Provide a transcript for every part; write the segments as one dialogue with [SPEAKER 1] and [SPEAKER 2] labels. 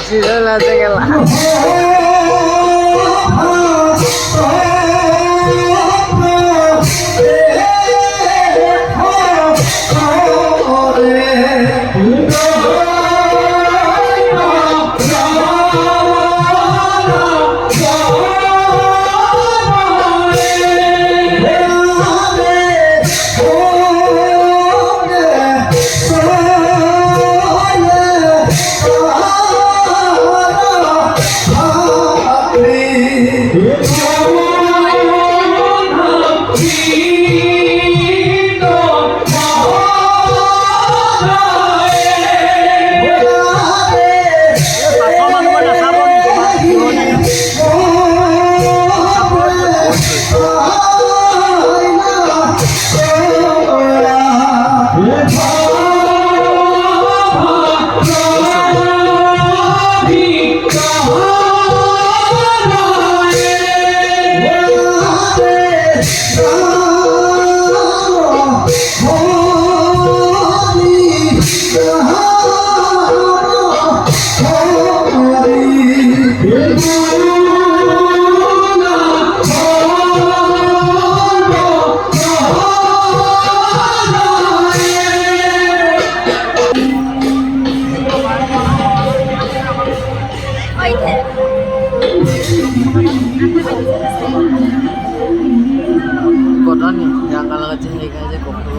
[SPEAKER 1] Oxygen আছে গেলা পকথন জাঙ্গা লাগাচ্ছে এখানে যে কখনো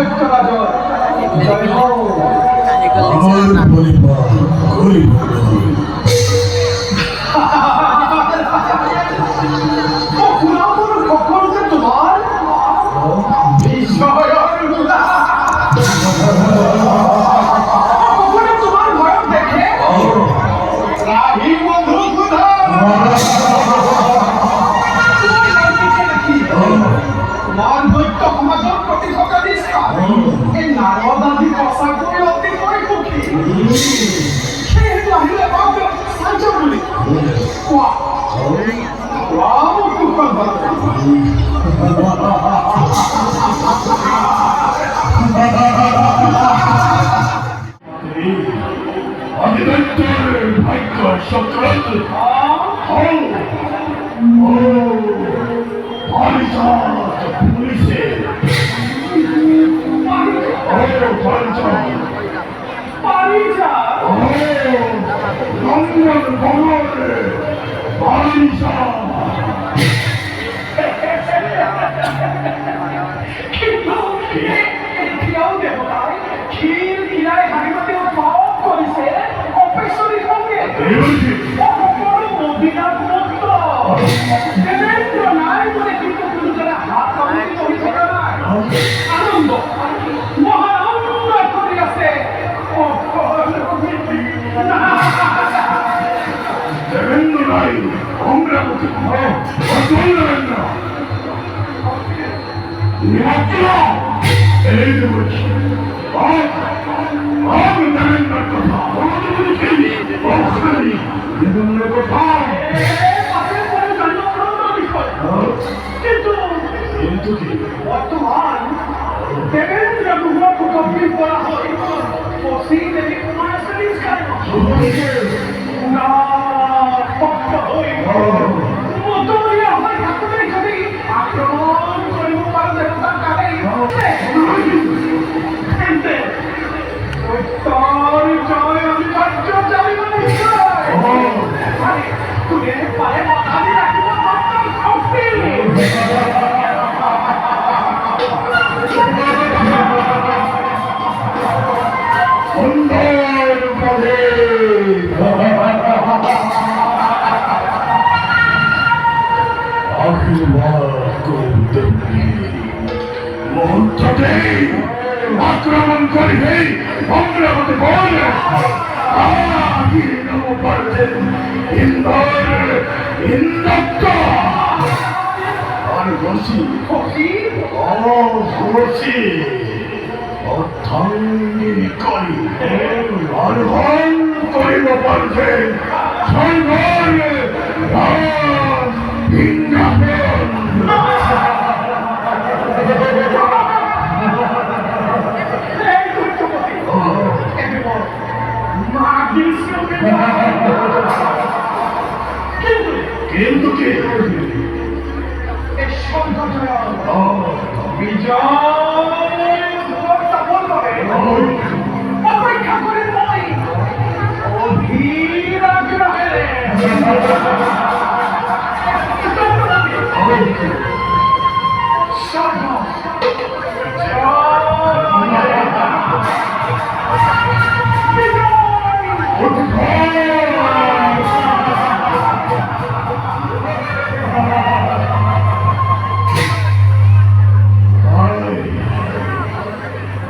[SPEAKER 2] দৈত্যরাজর জয় হোক।
[SPEAKER 3] আমার পরিবার গরিব
[SPEAKER 2] সকলকে তোমার বিষয় তোমার ভয় দেখে রাহি বন্ধু তোমার দৈত্য সমাজৰ প্ৰতি থকা নিষ্ঠা এই নাৰদাদি সঁচাকৈ অতিকৈ সুখী সেয়েতো আহিলে পাওঁ চাঞ্চ বুলি কোৱা
[SPEAKER 3] ভাগ্য সংক্রান্ত পুলিশে লন্ডন ভবনে
[SPEAKER 2] আনন্দ মহানন্দ কৰি আছে
[SPEAKER 3] দেবেন্দ্র রায় অমরাবতী এই যে বলছি দেবেন্দ্রের কথা দেবেন্দ্রের কথা কিন্তু কি
[SPEAKER 2] বর্তমান দেবেন্দ্র গুহকে কমপ্লিট করা হয় পশ্চিম দেবী কুমার সিরিজ না পক্ষ হই মতরি আমার ঠাকুরের যদি আক্রমণ করিব পারে দেবতার কালে তোর জয় আমি কার্য জানিব নিশ্চয় তুই পায়ে মাথা দিয়ে রাখিব
[SPEAKER 3] সুন্দর পদে আশীর্বাদ করতে মুহূর্ততে আক্রমণ করিবে অমরাবতী বলে ইন্দ্র আর বসি বসি অর্থাঙ্গিনী করি আহ্বান করিব পারছে সর্বরে কিন্তু কি
[SPEAKER 2] অপেক্ষা করে নয় অধীর আগ্রহে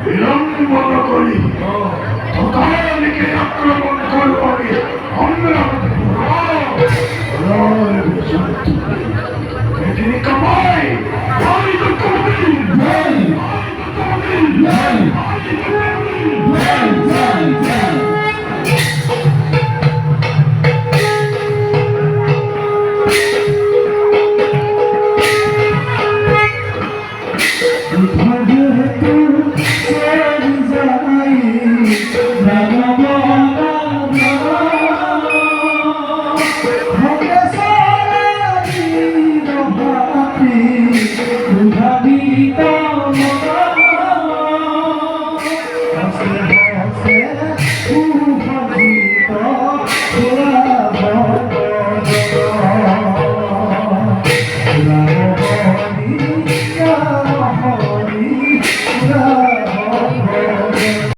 [SPEAKER 3] বিলম্বন করি তোতালিকে আক্রমণ করবি আমরা